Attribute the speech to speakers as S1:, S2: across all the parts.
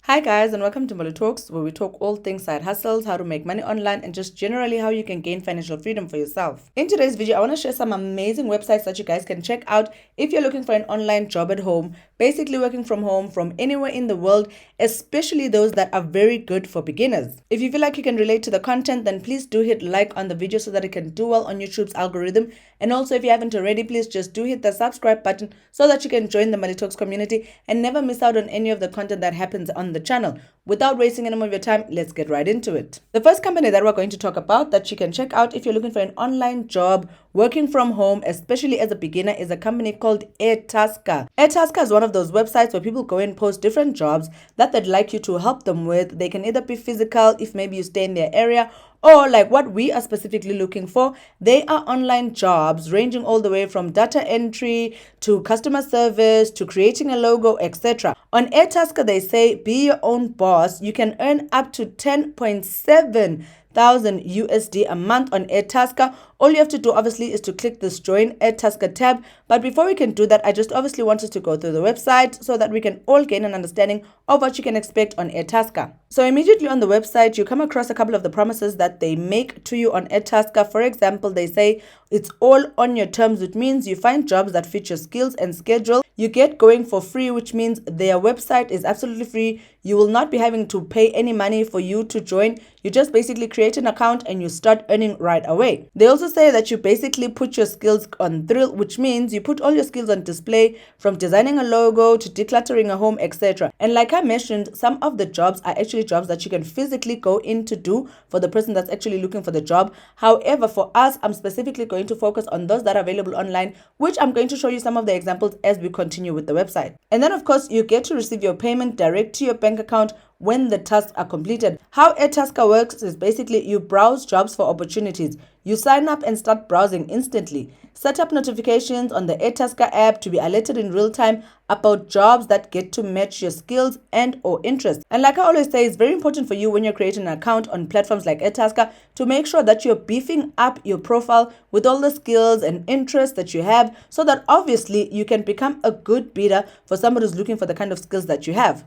S1: Hi guys, and welcome to Molly Talks, where we talk all things side hustles, how to make money online, and just generally how you can gain financial freedom for yourself. In today's video, I want to share some amazing websites that you guys can check out if you're looking for an online job at home, basically working from home from anywhere in the world, especially those that are very good for beginners. If you feel like you can relate to the content, then please do hit like on the video so that it can do well on YouTube's algorithm. And also, if you haven't already, please just do hit the subscribe button so that you can join the Molly Talks community and never miss out on any of the content that happens on the channel. Without wasting any more of your time, let's get right into it. The first company that we're going to talk about that you can check out if you're looking for an online job working from home, especially as a beginner, is a company called Airtasker. Airtasker is one of those websites where people go and post different jobs that they'd like you to help them with. They can either be physical if maybe you stay in their area, or like what we are specifically looking for. They are online jobs ranging all the way from data entry to customer service to creating a logo, etc. On Airtasker, they say be your own boss. You can earn up to 10.7 thousand USD a month on Airtasker. All you have to do obviously is to click this join Airtasker tab. But before we can do that, I just obviously want us to go through the website so that we can all gain an understanding of what you can expect on Airtasker. So immediately on the website, you come across a couple of the promises that they make to you on Airtasker. For example, they say it's all on your terms, which means you find jobs that fit your skills and schedule. You get going for free, which means their website is absolutely free. You will not be having to pay any money for you to join. You just basically create an account and you start earning right away. They also say that you basically put your skills on thrill, which means you put all your skills on display, from designing a logo to decluttering a home, etc. And like I mentioned, some of the jobs are actually jobs that you can physically go in to do for the person that's actually looking for the job. However, for us, I'm specifically going to focus on those that are available online, which I'm going to show you some of the examples as we continue with the website. And then of course, you get to receive your payment direct to your bank account when the tasks are completed. How Airtasker works is basically you browse jobs for opportunities. You sign up and start browsing instantly. Set up notifications on the Airtasker app to be alerted in real time about jobs that get to match your skills and or interests. And like I always say, it's very important for you when you're creating an account on platforms like Airtasker to make sure that you're beefing up your profile with all the skills and interests that you have, so that obviously you can become a good bidder for somebody who's looking for the kind of skills that you have.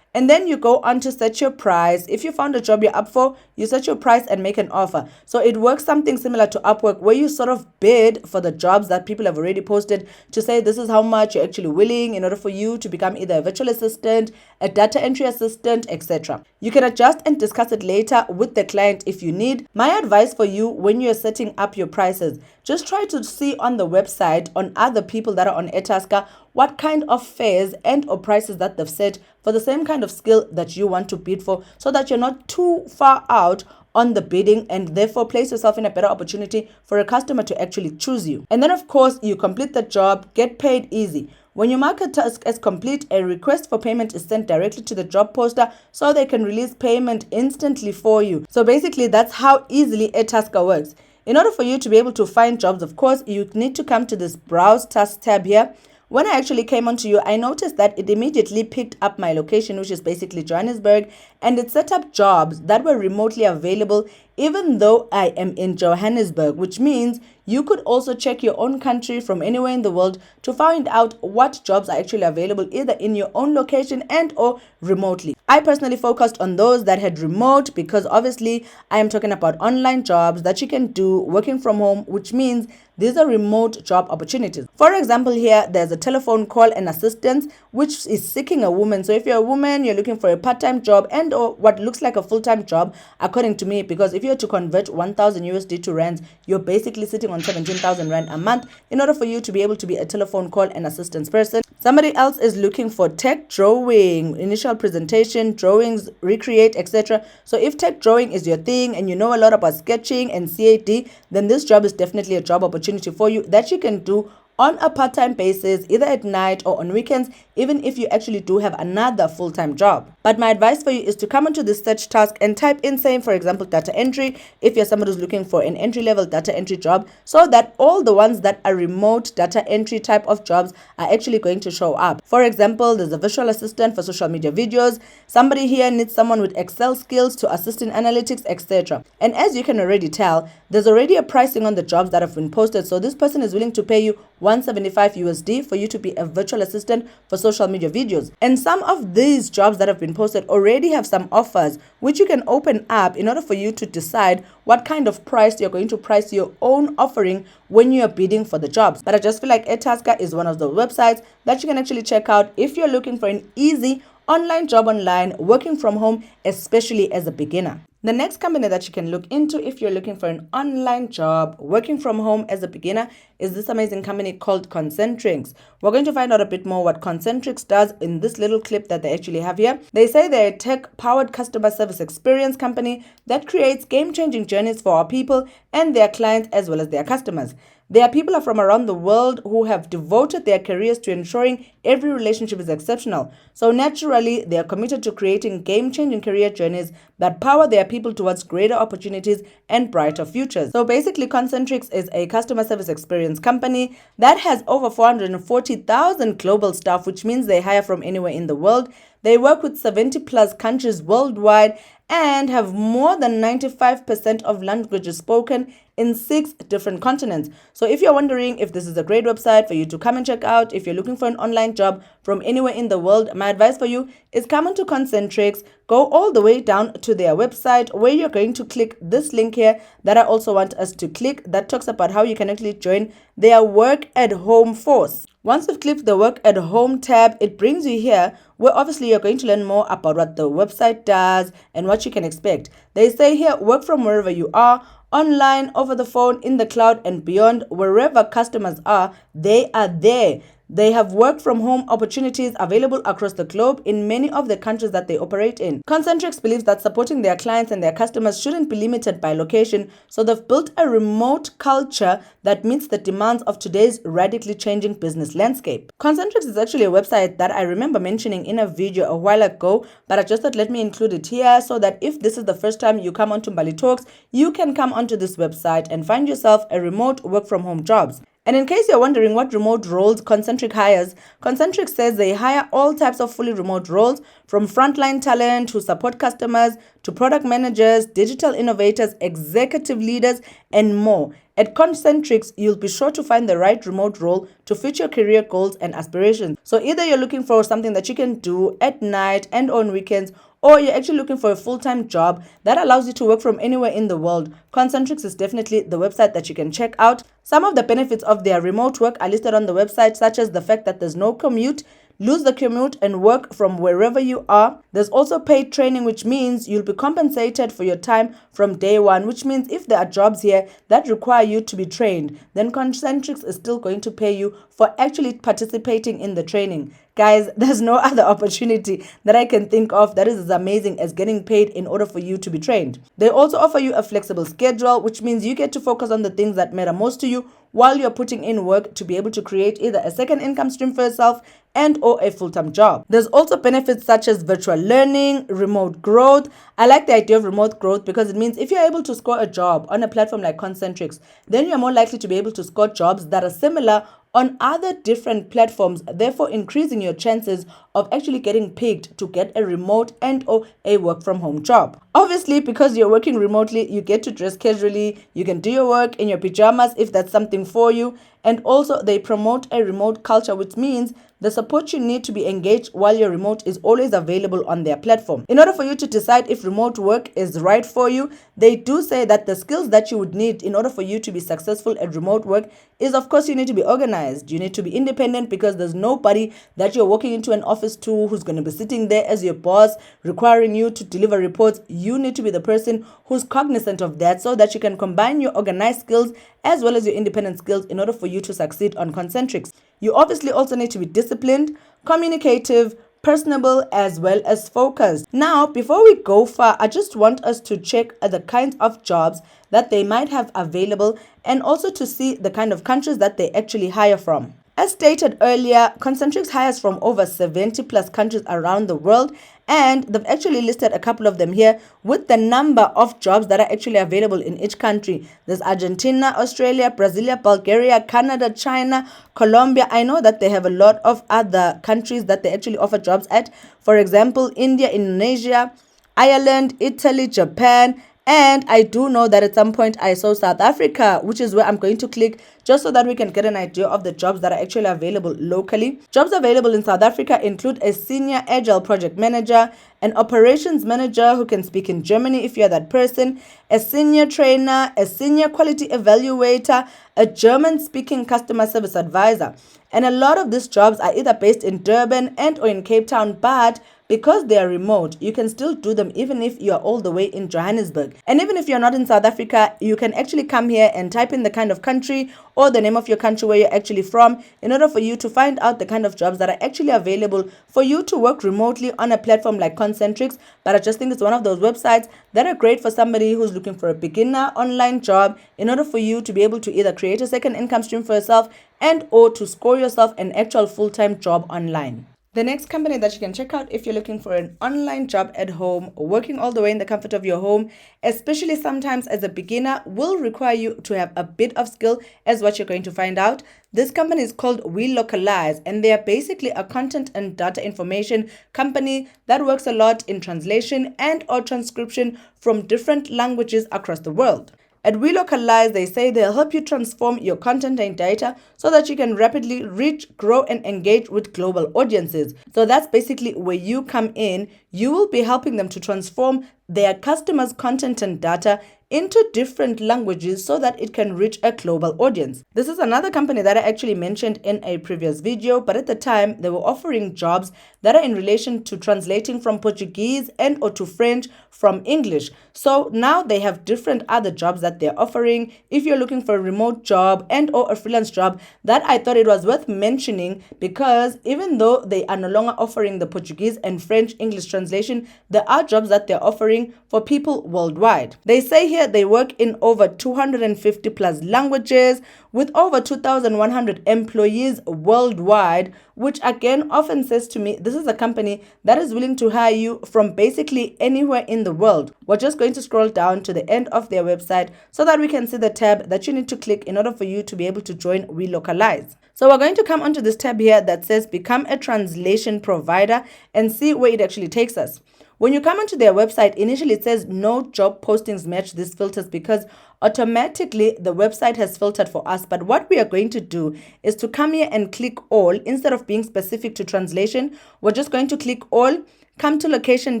S1: And then you go on to set your price. If you found a job you're up for, you set your price and make an offer. So it works something similar to Upwork, where you sort of bid for the jobs that people have already posted to say this is how much you're actually willing in order for you to become either a virtual assistant, a data entry assistant, etc. You can adjust and discuss it later with the client if you need. My advice for you when you're setting up your prices, just try to see on the website on other people that are on Airtasker what kind of fares and or prices that they've set for the same kind of skill that you want to bid for, so that you're not too far out on the bidding and therefore place yourself in a better opportunity for a customer to actually choose you. And then of course, you complete the job, get paid easy. When you mark a task as complete, a request for payment is sent directly to the job poster so they can release payment instantly for you. So basically, that's how easily Airtasker works. In order for you to be able to find jobs, of course, you need to come to this Browse Task tab here. When I actually came onto you, I noticed that it immediately picked up my location, which is basically Johannesburg, and it set up jobs that were remotely available even though I am in Johannesburg, which means you could also check your own country from anywhere in the world to find out what jobs are actually available either in your own location and or remotely. I personally focused on those that had remote because obviously I am talking about online jobs that you can do working from home, which means these are remote job opportunities. For example, here there's a telephone call and assistance which is seeking a woman. So if you're a woman, you're looking for a part-time job and or what looks like a full-time job, according to me, because if you're to convert 1,000 USD to rands, you're basically sitting on 17,000 rand a month in order for you to be able to be a telephone call and assistance person. Somebody else is looking for tech drawing, initial presentation, drawings, recreate, etc. So if tech drawing is your thing and you know a lot about sketching and CAD, then this job is definitely a job opportunity for you that you can do on a part-time basis, either at night or on weekends, even if you actually do have another full-time job. But my advice for you is to come into this search task and type in, say, for example, data entry, if you're somebody who's looking for an entry-level data entry job, so that all the ones that are remote data entry type of jobs are actually going to show up. For example, there's a virtual assistant for social media videos. Somebody here needs someone with Excel skills to assist in analytics, etc. And as you can already tell, there's already a pricing on the jobs that have been posted. So this person is willing to pay you 175 USD for you to be a virtual assistant for social media videos. And some of these jobs that have been posted already have some offers which you can open up in order for you to decide what kind of price you're going to price your own offering when you're bidding for the jobs. But I just feel like Etasker is one of the websites that you can actually check out if you're looking for an easy online job online, working from home, especially as a beginner. The next company that you can look into if you're looking for an online job, working from home as a beginner, is this amazing company called Concentrix. We're going to find out a bit more what Concentrix does in this little clip that they actually have here. They say they're a tech-powered customer service experience company that creates game-changing journeys for our people and their clients as well as their customers. Their people are from around the world who have devoted their careers to ensuring every relationship is exceptional. So naturally, they are committed to creating game-changing career journeys that power their people towards greater opportunities and brighter futures. So basically, Concentrix is a customer service experience company that has over 440,000 global staff, which means they hire from anywhere in the world. They work with 70 plus countries worldwide and have more than 95% of languages spoken in 6 different continents. So if you're wondering if this is a great website for you to come and check out, if you're looking for an online job from anywhere in the world, my advice for you is come on to Concentrix, go all the way down to their website where you're going to click this link here that I also want us to click that talks about how you can actually join their work at home force. Once you've clicked the work at home tab, it brings you here where obviously you're going to learn more about what the website does and what you can expect. They say here, work from wherever you are, online, over the phone, in the cloud and beyond. Wherever customers are, they are there. They have work from home opportunities available across the globe in many of the countries that they operate in. Concentrix believes that supporting their clients and their customers shouldn't be limited by location, so they've built a remote culture that meets the demands of today's radically changing business landscape. Concentrix is actually a website that I remember mentioning in a video a while ago, but I just thought let me include it here so that if this is the first time you come onto Bali Talks, you can come onto this website and find yourself a remote work from home jobs. And in case you're wondering what remote roles Concentrix hires, Concentrix says they hire all types of fully remote roles, from frontline talent who support customers to product managers, digital innovators, executive leaders, and more. At Concentrix, you'll be sure to find the right remote role to fit your career goals and aspirations. So either you're looking for something that you can do at night and on weekends, or you're actually looking for a full-time job that allows you to work from anywhere in the world, Concentrix is definitely the website that you can check out. Some of the benefits of their remote work are listed on the website, such as the fact that there's no commute, lose the commute and work from wherever you are. There's also paid training, which means you'll be compensated for your time from day one, which means if there are jobs here that require you to be trained, then Concentrix is still going to pay you for actually participating in the training. Guys, there's no other opportunity that I can think of that is as amazing as getting paid in order for you to be trained. They also offer you a flexible schedule, which means you get to focus on the things that matter most to you while you're putting in work to be able to create either a second income stream for yourself and or a full-time job. There's also benefits such as virtual learning, remote growth. I like the idea of remote growth because it means if you're able to score a job on a platform like Concentrix, then you're more likely to be able to score jobs that are similar on other different platforms, therefore increasing your chances of actually getting picked to get a remote and or a work from home job. Obviously, because you're working remotely, you get to dress casually, you can do your work in your pajamas if that's something for you, and also they promote a remote culture, which means the support you need to be engaged while you're remote is always available on their platform. In order for you to decide if remote work is right for you, they do say that the skills that you would need in order for you to be successful at remote work is, of course, you need to be organized. You need to be independent because there's nobody that you're walking into an office to who's going to be sitting there as your boss, requiring you to deliver reports. You need to be the person who's cognizant of that so that you can combine your organized skills as well as your independent skills in order for you to succeed on Concentrix. You obviously also need to be disciplined, communicative, personable, as well as focused. Now, before we go far, I just want us to check the kinds of jobs that they might have available and also to see the kind of countries that they actually hire from. As stated earlier, Concentrix hires from over 70 plus countries around the world, and they've actually listed a couple of them here with the number of jobs that are actually available in each country. There's Argentina, Australia, Brazil, Bulgaria, Canada, China, Colombia. I know that they have a lot of other countries that they actually offer jobs at. For example, India, Indonesia, Ireland, Italy, Japan, And I do know that at some point I saw South Africa, which is where I'm going to click just so that we can get an idea of the jobs that are actually available locally. Jobs available in South Africa include a senior agile project manager, an operations manager who can speak in Germany if you're that person, a senior trainer, a senior quality evaluator, a German speaking customer service advisor. And a lot of these jobs are either based in Durban and or in Cape Town, but because they are remote, you can still do them even if you are all the way in Johannesburg. And even if you're not in South Africa, you can actually come here and type in the kind of country or the name of your country where you're actually from in order for you to find out the kind of jobs that are actually available for you to work remotely on a platform like Concentrix. But I just think it's one of those websites that are great for somebody who's looking for a beginner online job in order for you to be able to either create a second income stream for yourself and or to score yourself an actual full-time job online. The next company that you can check out if you're looking for an online job at home, working all the way in the comfort of your home, especially sometimes as a beginner, will require you to have a bit of skill, as what you're going to find out. This company is called We Localize, and they are basically a content and data information company that works a lot in translation and or transcription from different languages across the world. At We Localize, they say they'll help you transform your content and data so that you can rapidly reach, grow, and engage with global audiences. So that's basically where you come in. You will be helping them to transform their customers' content and data into different languages so that it can reach a global audience. This is another company that I actually mentioned in a previous video, but at the time they were offering jobs that are in relation to translating from Portuguese and or to French from English. So now they have different other jobs that they're offering. If you're looking for a remote job and or a freelance job, that I thought it was worth mentioning, because even though they are no longer offering the Portuguese and French English translation, there are jobs that they're offering for people worldwide. They say here they work in over 250 plus languages with over 2,100 employees worldwide, which again often says to me this is a company that is willing to hire you from basically anywhere in the world. We're just going to scroll down to the end of their website so that we can see the tab that you need to click in order for you to be able to join We Localize. So we're going to come onto this tab here that says become a translation provider and see where it actually takes us. When you come onto their website, initially it says no job postings match these filters because automatically the website has filtered for us. But what we are going to do is to come here and click all. Instead of being specific to translation, we're just going to click all, come to location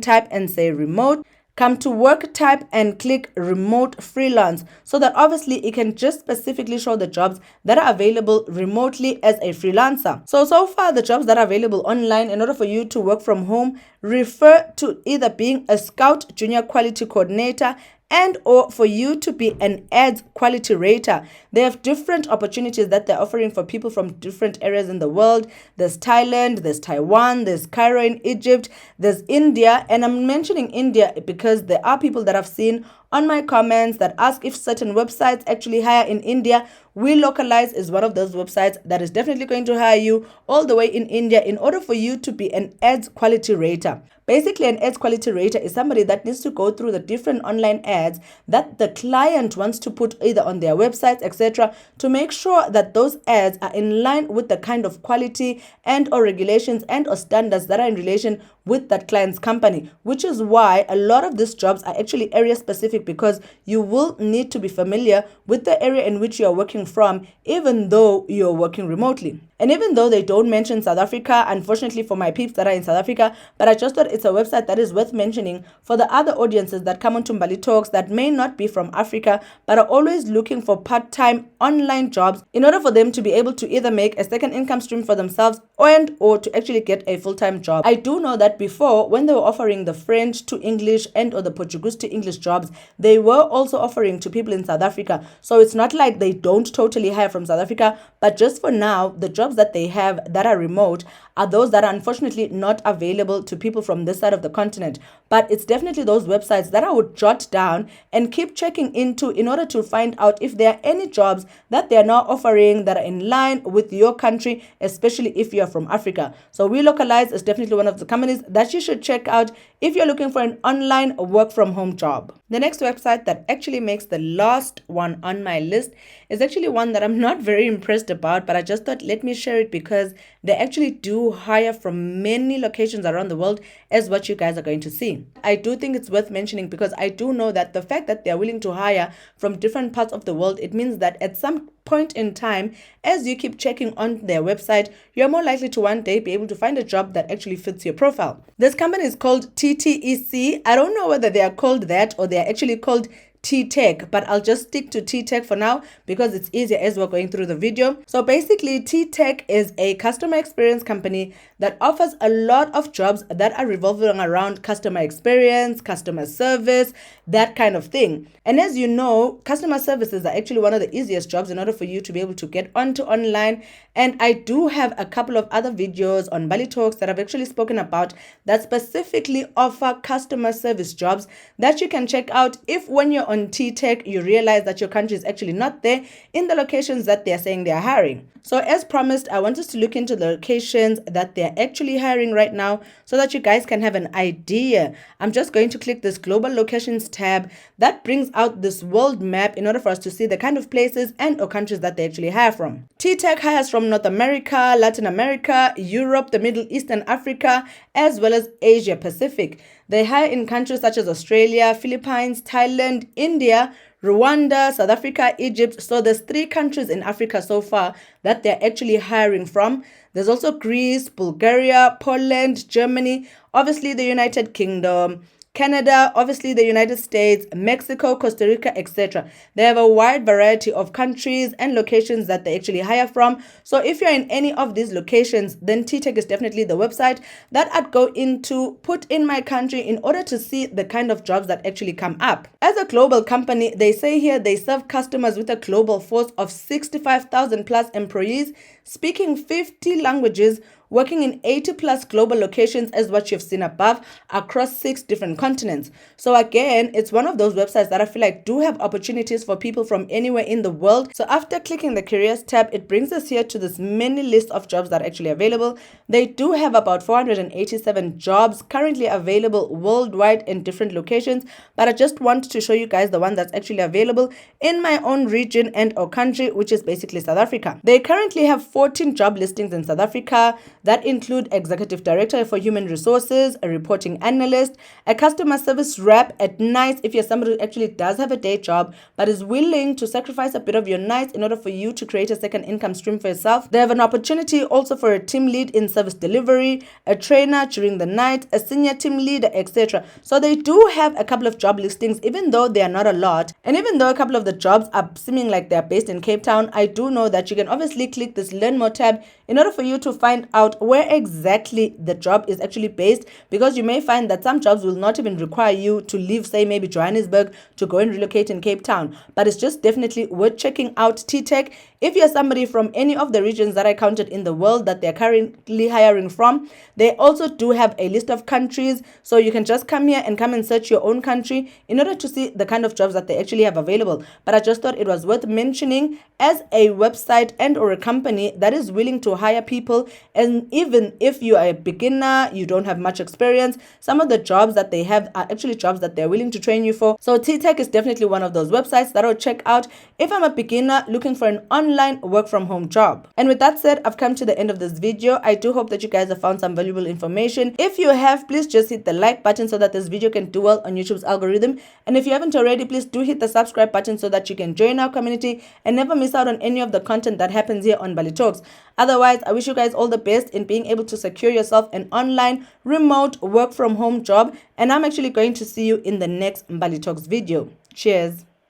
S1: type and say remote. Come to work type and click remote freelance so that obviously it can just specifically show the jobs that are available remotely as a freelancer. So far the jobs that are available online in order for you to work from home refer to either being a scout junior quality coordinator and or for you to be an ads quality rater. They have different opportunities that they're offering for people from different areas in the world. There's Thailand, there's Taiwan, there's Cairo in Egypt, there's India. And I'm mentioning India because there are people that I've seen on my comments that ask if certain websites actually hire in India. We Localize is one of those websites that is definitely going to hire you all the way in India in order for you to be an ads quality rater. Basically, an ads quality rater is somebody that needs to go through the different online ads that the client wants to put either on their websites, etc., to make sure that those ads are in line with the kind of quality and or regulations and or standards that are in relation with that client's company, which is why a lot of these jobs are actually area specific, because you will need to be familiar with the area in which you are working from, even though you're working remotely. And even though they don't mention South Africa, unfortunately for my peeps that are in South Africa, but I just thought it's a website that is worth mentioning for the other audiences that come onto Mbali Talks that may not be from Africa, but are always looking for part-time online jobs in order for them to be able to either make a second income stream for themselves and or to actually get a full-time job. I do know that before, when they were offering the French to English and or the Portuguese to English jobs, they were also offering to people in South Africa. So it's not like they don't totally hire from South Africa, but just for now, the jobs that they have that are remote are those that are unfortunately not available to people from this side of the continent. But it's definitely those websites that I would jot down and keep checking into in order to find out if there are any jobs that they are now offering that are in line with your country, especially if you are from Africa. So We Localize is definitely one of the companies that you should check out if you're looking for an online work from home job. The next website that actually makes the last one on my list is actually one that I'm not very impressed about, but I just thought let me share it because they actually do hire from many locations around the world, as what you guys are going to see. I do think it's worth mentioning because I do know that the fact that they're willing to hire from different parts of the world, it means that at some point in time, as you keep checking on their website, you're more likely to one day be able to find a job that actually fits your profile. This company is called TTEC. I don't know whether they are called that or they're actually called T-Tech, but I'll just stick to T-Tech for now because it's easier as we're going through the video. So basically, T-Tech is a customer experience company that offers a lot of jobs that are revolving around customer experience, customer service, that kind of thing. And as you know, customer services are actually one of the easiest jobs in order for you to be able to get onto online. And I do have a couple of other videos on Bali Talks that I've actually spoken about that specifically offer customer service jobs that you can check out if, when you're on T-Tech, you realize that your country is actually not there in the locations that they're saying they're hiring. So as promised, I want us to look into the locations that they're actually hiring right now so that you guys can have an idea. I'm just going to click this global locations tab that brings out this world map in order for us to see the kind of places and or countries that they actually hire from. T-Tech hires from North America, Latin America, Europe, the Middle East and Africa, as well as Asia Pacific. They hire in countries such as Australia, Philippines, Thailand, India, Rwanda, South Africa, Egypt. So there's 3 countries in Africa so far that they're actually hiring from. There's also Greece, Bulgaria, Poland, Germany, obviously the United Kingdom, Canada, obviously the United States, Mexico, Costa Rica, etc. They have a wide variety of countries and locations that they actually hire from. So if you're in any of these locations, then T-Tech is definitely the website that I'd go into, put in my country in order to see the kind of jobs that actually come up. As a global company, they say here they serve customers with a global force of 65,000 plus employees, speaking 50 languages, working in 80 plus global locations as what you've seen above across 6 different continents. So again, it's one of those websites that I feel like do have opportunities for people from anywhere in the world. So after clicking the careers tab, it brings us here to this mini list of jobs that are actually available. They do have about 487 jobs currently available worldwide in different locations, but I just want to show you guys the one that's actually available in my own region and or country, which is basically South Africa. They currently have 14 job listings in South Africa that include executive director for human resources, a reporting analyst, a customer service rep at nights if you're somebody who actually does have a day job but is willing to sacrifice a bit of your nights in order for you to create a second income stream for yourself. They have an opportunity also for a team lead in service delivery, a trainer during the night, a senior team leader, etc. So they do have a couple of job listings, even though they are not a lot. And even though a couple of the jobs are seeming like they're based in Cape Town, I do know that you can obviously click this Learn More tab in order for you to find out where exactly the job is actually based, because you may find that some jobs will not even require you to leave, say, maybe Johannesburg to go and relocate in Cape Town. But it's just definitely worth checking out T-Tech if you're somebody from any of the regions that I counted in the world that they're currently hiring from. They also do have a list of countries, so you can just come here and come and search your own country in order to see the kind of jobs that they actually have available. But I just thought it was worth mentioning as a website and or a company that is willing to hire people. And even if you are a beginner, you don't have much experience, some of the jobs that they have are actually jobs that they're willing to train you for. So T-Tech is definitely one of those websites that I'll check out if I'm a beginner looking for an online work from home job. And with that said, I've come to the end of this video. I do hope that you guys have found some valuable information. If you have, please just hit the like button so that this video can do well on YouTube's algorithm. And if you haven't already, please do hit the subscribe button so that you can join our community and never miss out on any of the content that happens here on Bali Talks. Otherwise, I wish you guys all the best in being able to secure yourself an online remote work from home job. And I'm actually going to see you in the next Bali Talks video. Cheers.